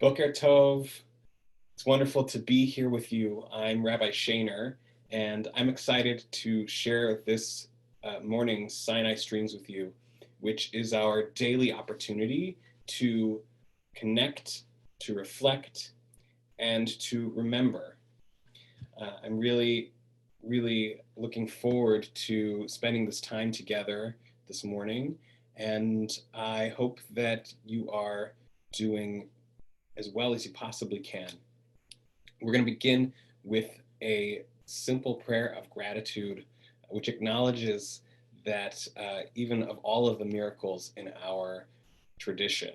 Boker Tov. It's wonderful to be here with you. I'm Rabbi Shaner, and I'm excited to share this morning's Sinai streams with you, which is our daily opportunity to connect, to reflect, and to remember. I'm really looking forward to spending this time together this morning, and I hope that you are doing as well as you possibly can. We're going to begin with a simple prayer of gratitude, which acknowledges that even of all of the miracles in our tradition,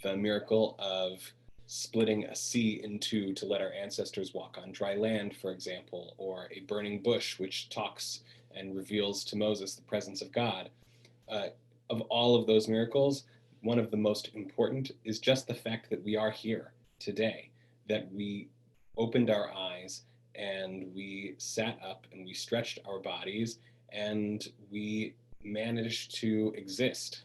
the miracle of splitting a sea in two to let our ancestors walk on dry land, for example, or a burning bush which talks and reveals to Moses the presence of God. Of all of those miracles, one of the most important is just the fact that we are here today, that we opened our eyes and we sat up and we stretched our bodies and we managed to exist.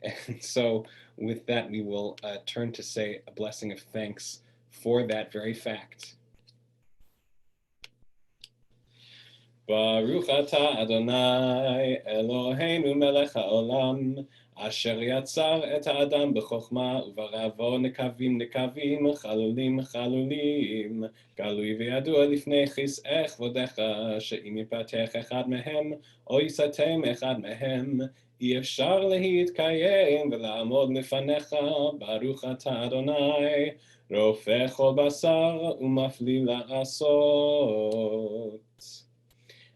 And so with that, we will turn to say a blessing of thanks for that very fact. Baruch atah Adonai Eloheinu melech haolam אשר יצר את האדם בחוכמה וברא נקבים נקבים חלולים חלולים גלוי וידוע לפני כיסא כבודך שאם יפתח אחד מהם או יסתם אחד מהם אי אפשר להתקיים ולעמוד לפניך ברוך אתה אדוני רופא כל בשר ומפליא לעשות.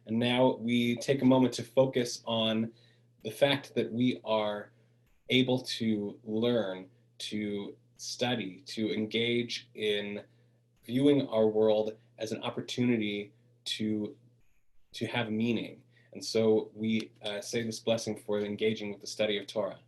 And now we take a moment to focus on the fact that we are able to learn, to study, to engage in viewing our world as an opportunity to have meaning. And so we say this blessing for engaging with the study of Torah.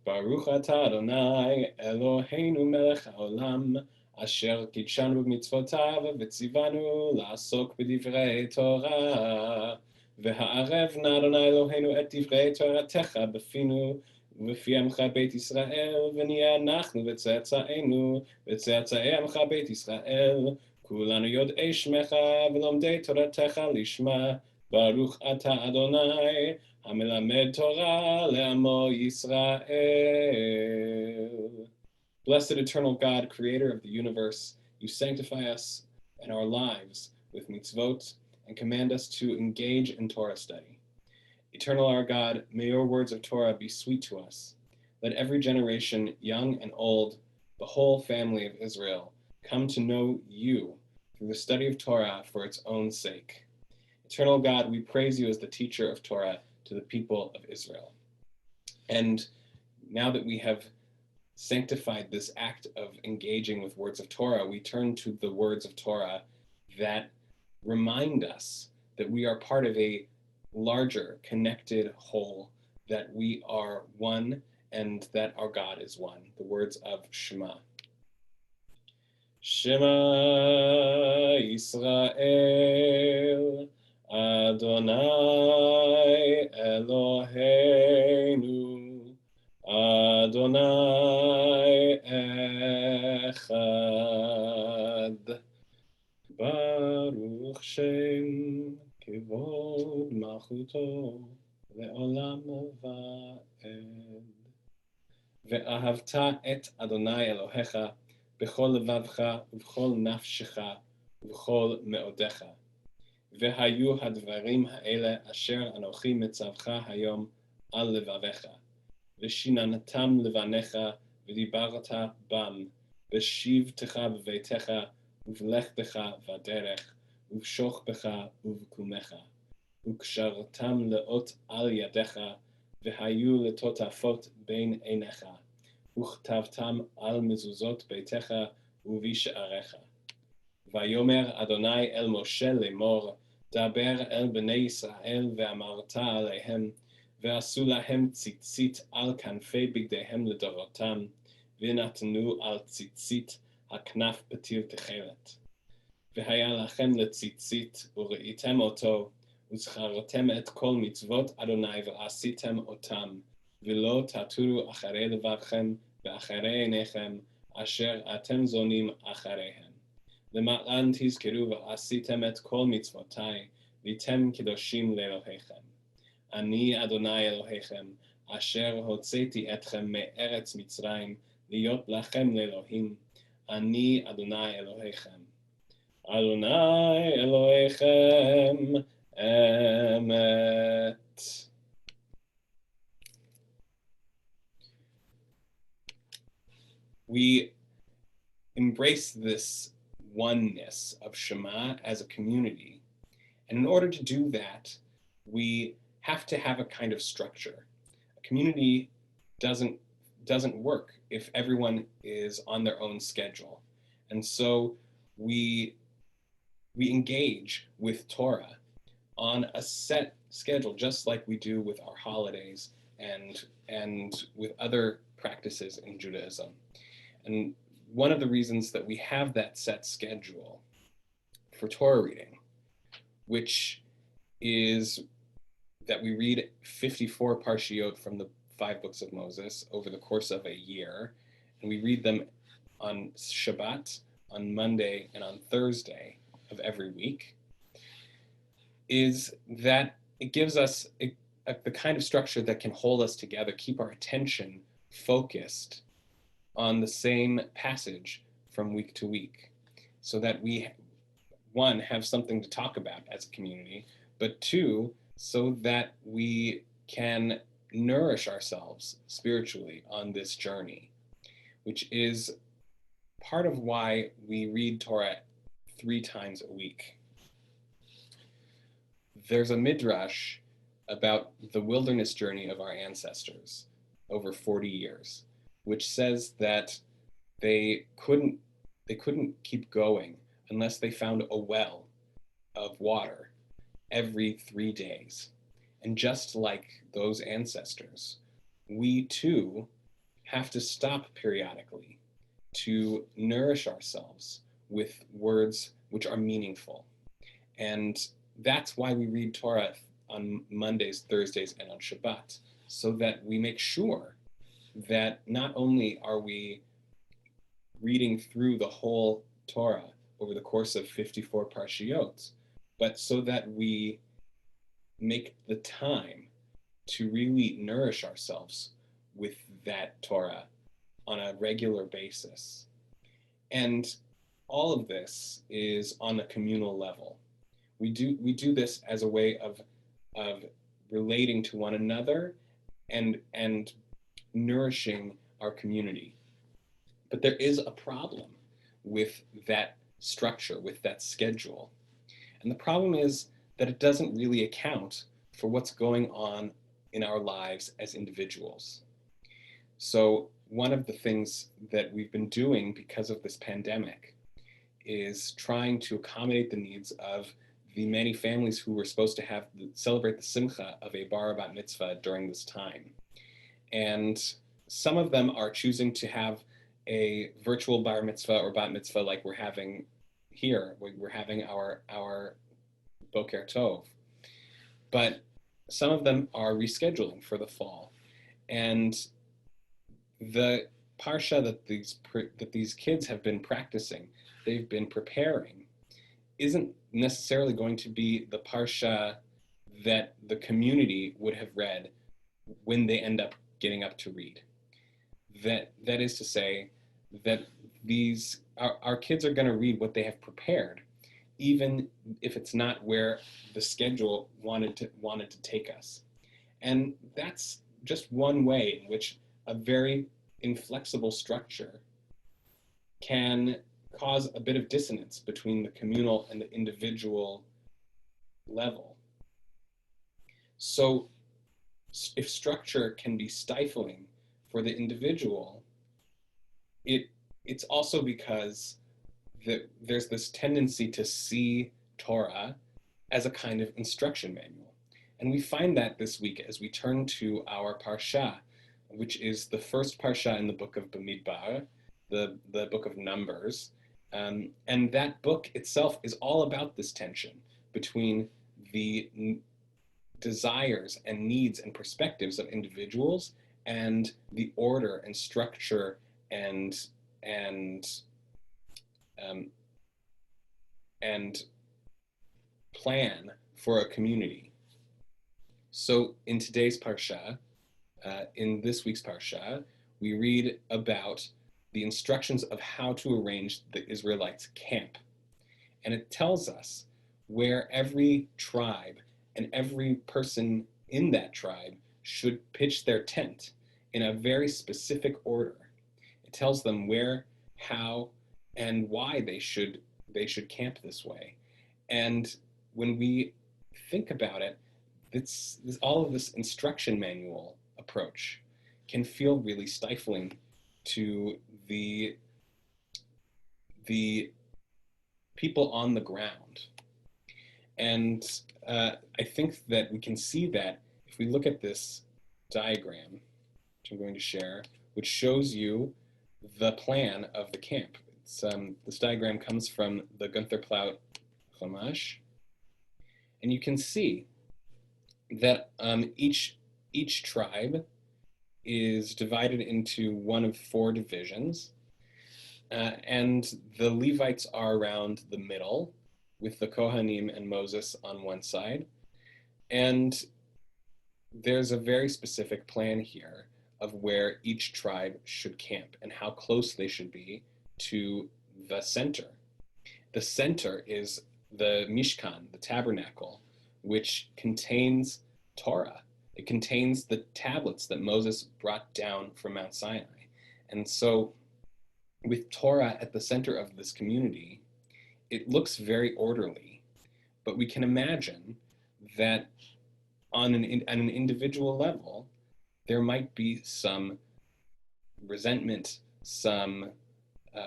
Baruch atah Adonai Eloheinu melech haolam אשר קידשנו במצוותיו וציוונו לעסוק בדברי תורה. והערב נא אדוני אלוהינו את דברי תורתך בפינו ובפי עמך בית ישראל, ונהיה אנחנו וצאצאינו וצאצאי עמך בית ישראל, כולנו יודעי שמך ולומדי תורתך לשמה. ברוך אתה אדוני המלמד תורה לעמו ישראל. Blessed eternal God, creator of the universe, you sanctify us and our lives with mitzvot and command us to engage in Torah study. Eternal our God, may your words of Torah be sweet to us. Let every generation, young and old, the whole family of Israel, come to know you through the study of Torah for its own sake. Eternal God, we praise you as the teacher of Torah to the people of Israel. And now that we have sanctified this act of engaging with words of Torah, we turn to the words of Torah that remind us that we are part of a larger, connected whole, that we are one and that our God is one. The words of Shema. Shema Yisrael, Adonai Eloheinu, Adonai Echad, Baruch Shem Kivod Malchuto Le'olam Va'ed. Ve'ahavta et Adonai Elohecha b'chol levavcha ובכל נפשך ובכל מאודיך. והיו הדברים האלה אשר אנוכי מצווך היום על לבביך. ושיננתם לבניך ודיברת בם בשבתך בביתך ובלכתך בדרך ובשוכבך ובקומך וקשרתם לאות על ידיך והיו לטוטפות בין עיניך וכתבתם על מזוזות ביתך ובשעריך. ויאמר אדוני אל משה לאמור דבר אל בני ישראל ואמרת עליהם ועשו להם ציצית על כנפי בגדיהם לדורותם, ונתנו על ציצית הכנף פתיל תכלת. והיה לכם לציצית, וראיתם אותו, וזכרתם את כל מצוות אדוני ועשיתם אותם, ולא תטורו אחרי לבבכם ואחרי עיניכם, אשר אתם זונים אחריהם. למען תזכרו ועשיתם את כל מצוותיי, והייתם קדושים לאלוהיכם. אני אדוני אלוהיכם, אשר הוצאתי אתכם מארץ מצרים, להיות לכם לאלוהים. אני אדוני אלוהיכם. אדוני אלוהיכם אמת. We embrace this oneness of Shema as a community. And in order to do that, we have to have a kind of structure. A community doesn't work if everyone is on their own schedule. And so we engage with Torah on a set schedule, just like we do with our holidays and with other practices in Judaism. And one of the reasons that we have that set schedule for Torah reading, which is that we read 54 parshiot from the 5 books of Moses over the course of a year, and we read them on Shabbat, on Monday, and on Thursday of every week, is that it gives us the kind of structure that can hold us together, keep our attention focused on the same passage from week to week, so that we, one, have something to talk about as a community, but two, so that we can nourish ourselves spiritually on this journey, which is part of why we read Torah 3 times a week. There's a midrash about the wilderness journey of our ancestors over 40 years, which says that they couldn't keep going unless they found a well of water every 3 days. And just like those ancestors, we too have to stop periodically to nourish ourselves with words which are meaningful. And that's why we read Torah on Mondays, Thursdays, and on Shabbat, so that we make sure that not only are we reading through the whole Torah over the course of 54 parshiot, but so that we make the time to really nourish ourselves with that Torah on a regular basis. And all of this is on a communal level. We do this as a way of relating to one another and nourishing our community. But there is a problem with that structure, with that schedule. And the problem is that it doesn't really account for what's going on in our lives as individuals. So one of the things that we've been doing because of this pandemic is trying to accommodate the needs of the many families who were supposed to celebrate the simcha of a bar bat mitzvah during this time. And some of them are choosing to have a virtual bar mitzvah or bat mitzvah like we're having here. We're having our Boker Tov. But some of them are rescheduling for the fall. And the parsha that these kids have been practicing, they've been preparing, isn't necessarily going to be the parsha that the community would have read when they end up getting up to read. That is to say that our kids are going to read what they have prepared, even if it's not where the schedule wanted to take us. And that's just one way in which a very inflexible structure can cause a bit of dissonance between the communal and the individual level. So if structure can be stifling for the individual, it's also because there's this tendency to see Torah as a kind of instruction manual. And we find that this week as we turn to our parsha, which is the first parsha in the book of Bamidbar, the book of Numbers. And that book itself is all about this tension between the desires and needs and perspectives of individuals and the order and structure and and um, and plan for a community. So in today's parsha, in this week's parsha, we read about the instructions of how to arrange the Israelites' camp. And it tells us where every tribe and every person in that tribe should pitch their tent in a very specific order. It tells them where, how, and why they should camp this way. And when we think about it, all of this instruction manual approach can feel really stifling to the people on the ground. And I think that we can see that if we look at this diagram, which I'm going to share, which shows you the plan of the camp. This diagram comes from the Gunther Plaut Chumash, and you can see that each tribe is divided into one of 4 divisions, and the Levites are around the middle, with the Kohanim and Moses on one side. And there's a very specific plan here of where each tribe should camp and how close they should be to the center. The center is the Mishkan, the tabernacle, which contains Torah. It contains the tablets that Moses brought down from Mount Sinai. And so with Torah at the center of this community, it looks very orderly, but we can imagine that on an individual level, there might be some resentment, some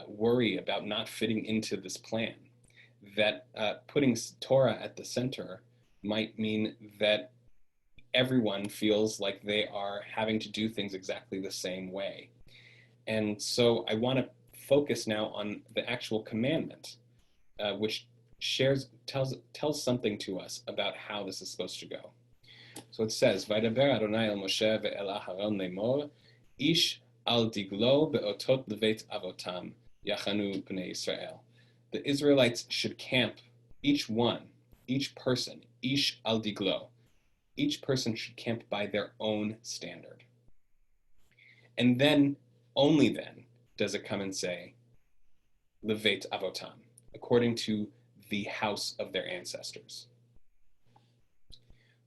worry about not fitting into this plan. That putting Torah at the center might mean that everyone feels like they are having to do things exactly the same way. And so I want to focus now on the actual commandment, which tells something to us about how this is supposed to go. So it says, "Vaydaber Adonai el Moshe ve'el Aharon lemor, ish al diglo be'otot levet avotam, yachanu b'nei Yisrael." The Israelites should camp, each person, ish al diglo. Each person should camp by their own standard. And then, only then, does it come and say, levet avotam, according to the house of their ancestors.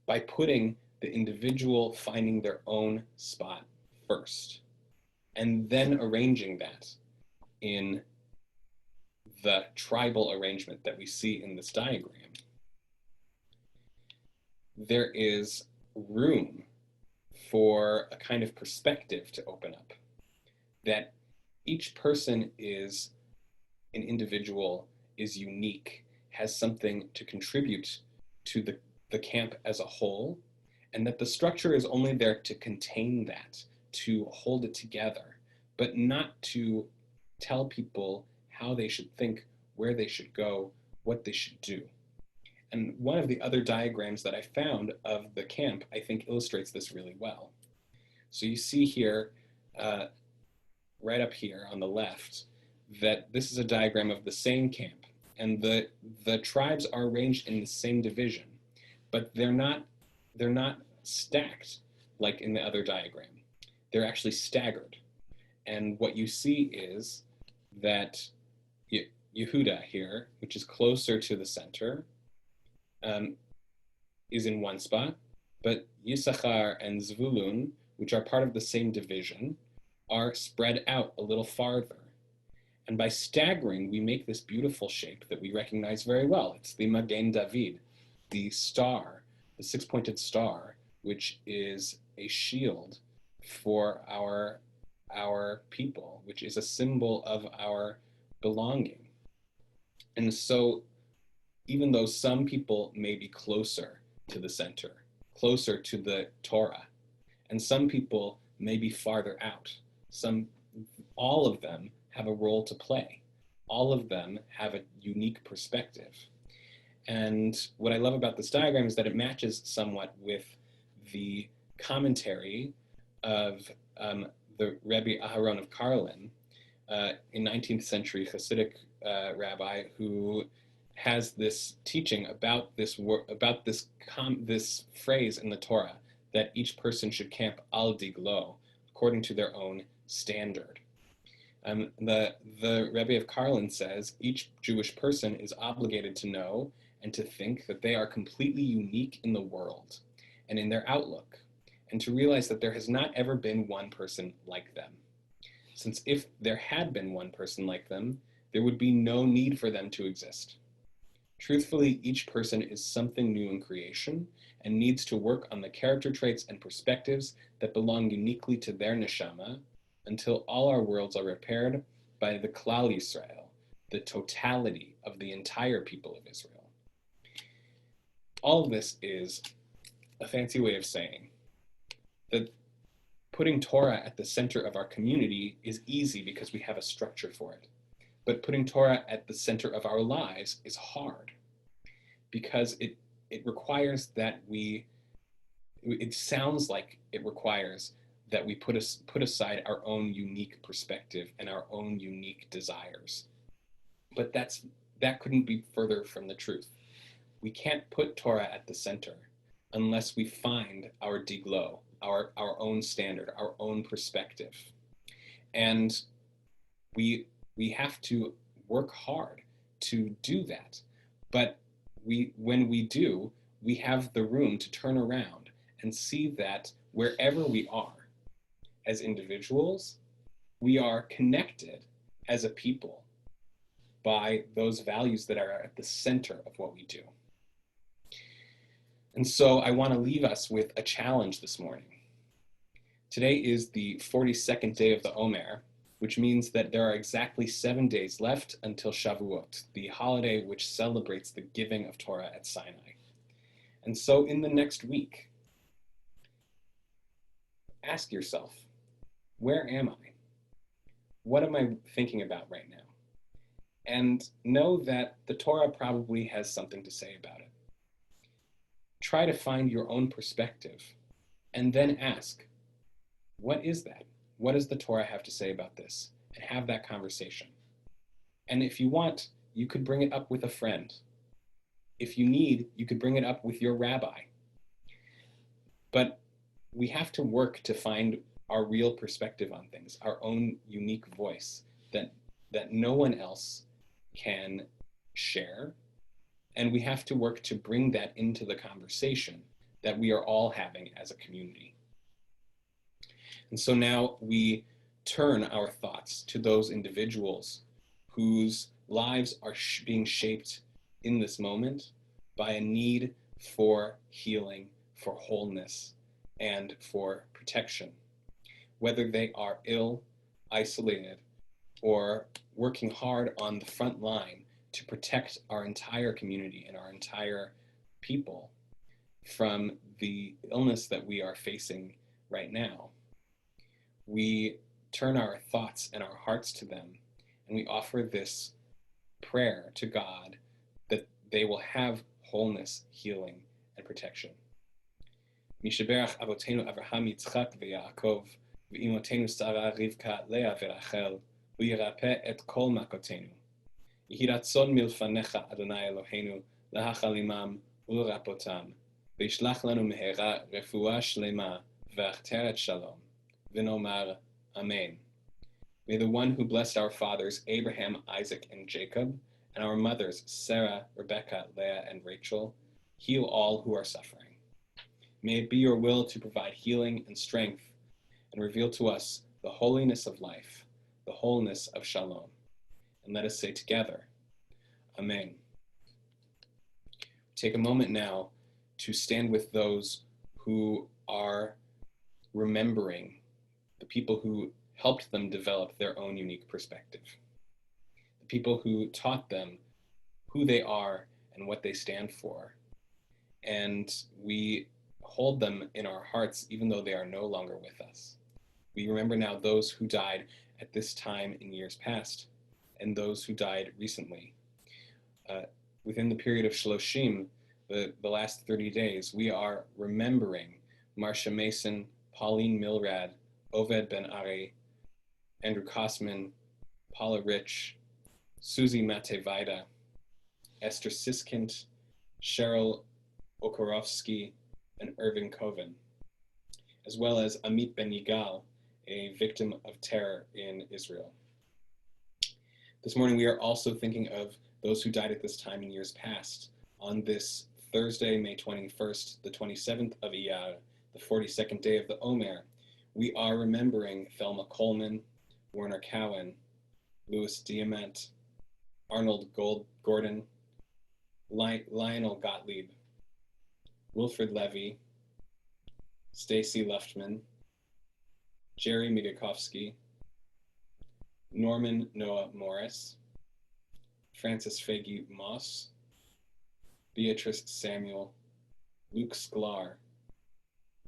By putting the individual finding their own spot first, and then arranging that in the tribal arrangement that we see in this diagram, there is room for a kind of perspective to open up, that each person is an individual, is unique, has something to contribute to the camp as a whole, and that the structure is only there to contain that, to hold it together, but not to tell people how they should think, where they should go, what they should do. And one of the other diagrams that I found of the camp, I think, illustrates this really well. So you see here, right up here on the left, that this is a diagram of the same camp, and the tribes are arranged in the same division, but they're not stacked like in the other diagram. They're actually staggered. And what you see is that Yehuda here, which is closer to the center, is in one spot, but Yisachar and Zvulun, which are part of the same division, are spread out a little farther. And by staggering, we make this beautiful shape that we recognize very well. It's the Magen David, the star, the 6-pointed star, which is a shield for our people, which is a symbol of our belonging. And so even though some people may be closer to the center, closer to the Torah, and some people may be farther out, all of them have a role to play. All of them have a unique perspective. And what I love about this diagram is that it matches somewhat with the commentary of the Rebbe Aharon of Karlin, in 19th century Hasidic rabbi who has this teaching about this phrase in the Torah that each person should camp al diglo according to their own standard. The Rebbe of Karlin says each Jewish person is obligated to know and to think that they are completely unique in the world and in their outlook, and to realize that there has not ever been one person like them. Since if there had been one person like them, there would be no need for them to exist. Truthfully, each person is something new in creation and needs to work on the character traits and perspectives that belong uniquely to their neshama until all our worlds are repaired by the Klal Yisrael, the totality of the entire people of Israel. All of this is a fancy way of saying that putting Torah at the center of our community is easy because we have a structure for it. But putting Torah at the center of our lives is hard because it requires that it sounds like it requires that we put aside our own unique perspective and our own unique desires. But that couldn't be further from the truth. We can't put Torah at the center unless we find our diglo, our own standard, our own perspective. And we have to work hard to do that. But when we do, we have the room to turn around and see that wherever we are as individuals, we are connected as a people by those values that are at the center of what we do. And so I want to leave us with a challenge this morning. Today is the 42nd day of the Omer, which means that there are exactly 7 days left until Shavuot, the holiday which celebrates the giving of Torah at Sinai. And so in the next week, ask yourself, where am I? What am I thinking about right now? And know that the Torah probably has something to say about it. Try to find your own perspective and then ask, what is that? What does the Torah have to say about this? And have that conversation. And if you want, you could bring it up with a friend. If you need, you could bring it up with your rabbi. But we have to work to find our real perspective on things, our own unique voice that no one else can share. And we have to work to bring that into the conversation that we are all having as a community. And so now we turn our thoughts to those individuals whose lives are being shaped in this moment by a need for healing, for wholeness, and for protection. Whether they are ill, isolated, or working hard on the front line to protect our entire community and our entire people from the illness that we are facing right now. We turn our thoughts and our hearts to them, and we offer this prayer to God that they will have wholeness, healing, and protection. Mishaberach Avotenu Avraham Yitzchak veYaakov ve'imotenu Sarah Rivka Leah veRachel v'yirapeh et kol makotenu. Yehi ratzon milfanecha Adonai Eloheinu lahachalimam ulrapotam ve'yishlach lanu mehera refuah shlema ve'achteret shalom v'nomar Amen. May the one who blessed our fathers Abraham, Isaac, and Jacob, and our mothers Sarah, Rebecca, Leah, and Rachel, heal all who are suffering. May it be your will to provide healing and strength and reveal to us the holiness of life, the wholeness of shalom. And let us say together, Amen. Take a moment now to stand with those who are remembering the people who helped them develop their own unique perspective, the people who taught them who they are and what they stand for. And we hold them in our hearts even though they are no longer with us. We remember now those who died at this time in years past and those who died recently. Within the period of Shloshim, the last 30 days, we are remembering Marcia Mason, Pauline Milrad, Oved Ben Ari, Andrew Kosman, Paula Rich, Susie Matevida, Esther Siskind, Cheryl Okorovsky, and Irving Coven, as well as Amit Ben Yigal, a victim of terror in Israel. This morning we are also thinking of those who died at this time in years past. On this Thursday, May 21st, the 27th of Iyar, the 42nd day of the Omer, we are remembering Thelma Coleman, Werner Cowan, Louis Diamant, Arnold Gordon, Lionel Gottlieb, Wilfred Levy, Stacy Luftman, Jerry Migakovsky, Norman Noah Morris, Francis Faggy Moss, Beatrice Samuel, Luke Sklar,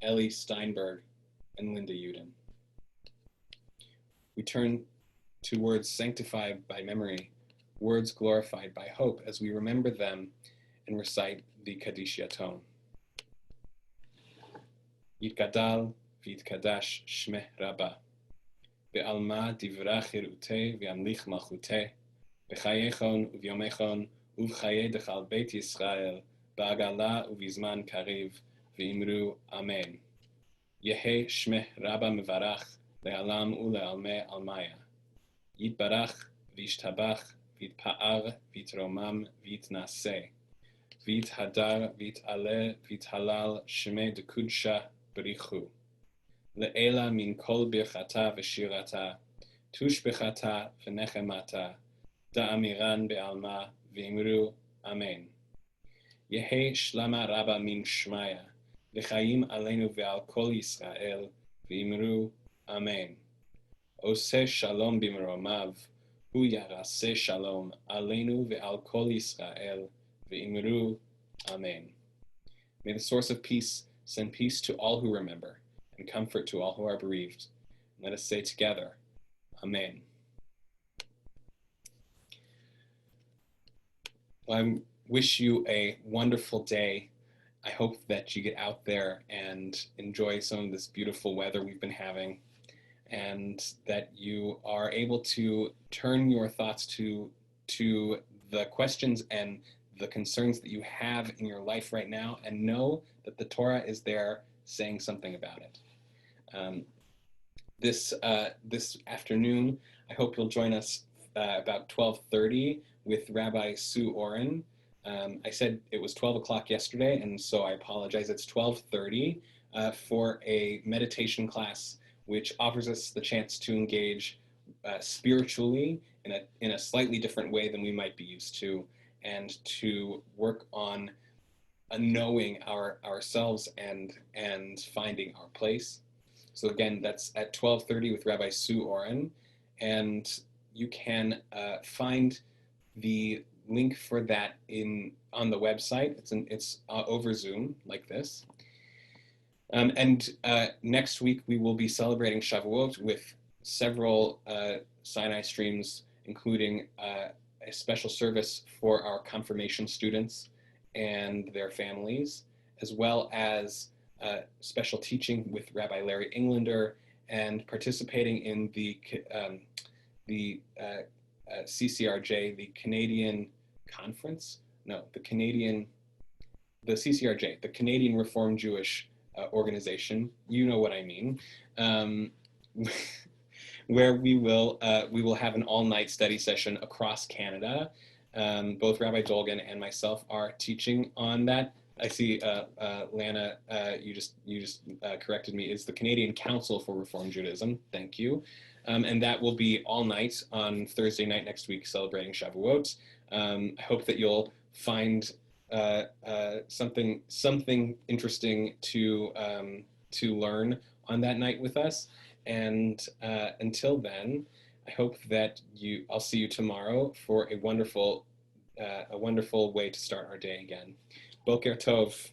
Ellie Steinberg, and Linda Uden. We turn to words sanctified by memory, words glorified by hope, as we remember them and recite the Kaddish Yatom. Yitgadal v'yitkadash shmeh Rabba, be'alma divra chiruteh v'yamlich malchuteh, b'chayechon uvyomechon uv'chaye dechal Beit Yisrael, ba'agala uv'izman kariv, v'imru Amen. Yehe shmeh Rabba mevarach, le'alam u'le'almeh almaya. Yitbarach v'yishtabach v'yitpa'ar v'yitromam v'yitnaseh. V'yithadar v'yit'aleh v'yithalal shmeh dekudsha b'richu. Le'ela min kol birchata v'shirata, tushbechata v'nechemata, da'amiran be'alma v'imru Amen. Yehe shlama rabba min shmaya, v'chayim aleinu ve'al kol Yisrael, v'imru Amen. Oseh shalom b'mromav, hu yaraseh shalom aleinu ve'al kol Yisrael, v'imru Amen. May the source of peace send peace to all who remember, and comfort to all who are bereaved. Let us say together, Amen. Well, I wish you a wonderful day. I hope that you get out there and enjoy some of this beautiful weather we've been having, and that you are able to turn your thoughts to the questions and the concerns that you have in your life right now, and know that the Torah is there saying something about it. This afternoon, I hope you'll join us about 12:30 with Rabbi Sue Oren. I said it was 12 o'clock yesterday, and so I apologize. It's 12:30 for a meditation class, which offers us the chance to engage spiritually in a slightly different way than we might be used to, and to work on knowing ourselves and finding our place. So again, that's at 12:30 with Rabbi Sue Oren, and you can find the link for that on the website. It's over Zoom like this. And next week we will be celebrating Shavuot with several Sinai streams, including a special service for our confirmation students and their families, as well as special teaching with Rabbi Larry Englander, and participating in the CCRJ, the Canadian Conference? No, the CCRJ, the Canadian Reformed Jewish organization. You know what I mean. Where we will have an all-night study session across Canada. Both Rabbi Dolgan and myself are teaching on that. I see Lana, you just corrected me. It's the Canadian Council for Reformed Judaism. Thank you. And that will be all night on Thursday night next week, celebrating Shavuot. I hope that you'll find something interesting to learn on that night with us. And until then, I hope that I'll see you tomorrow for a wonderful way to start our day again. Boker Tov.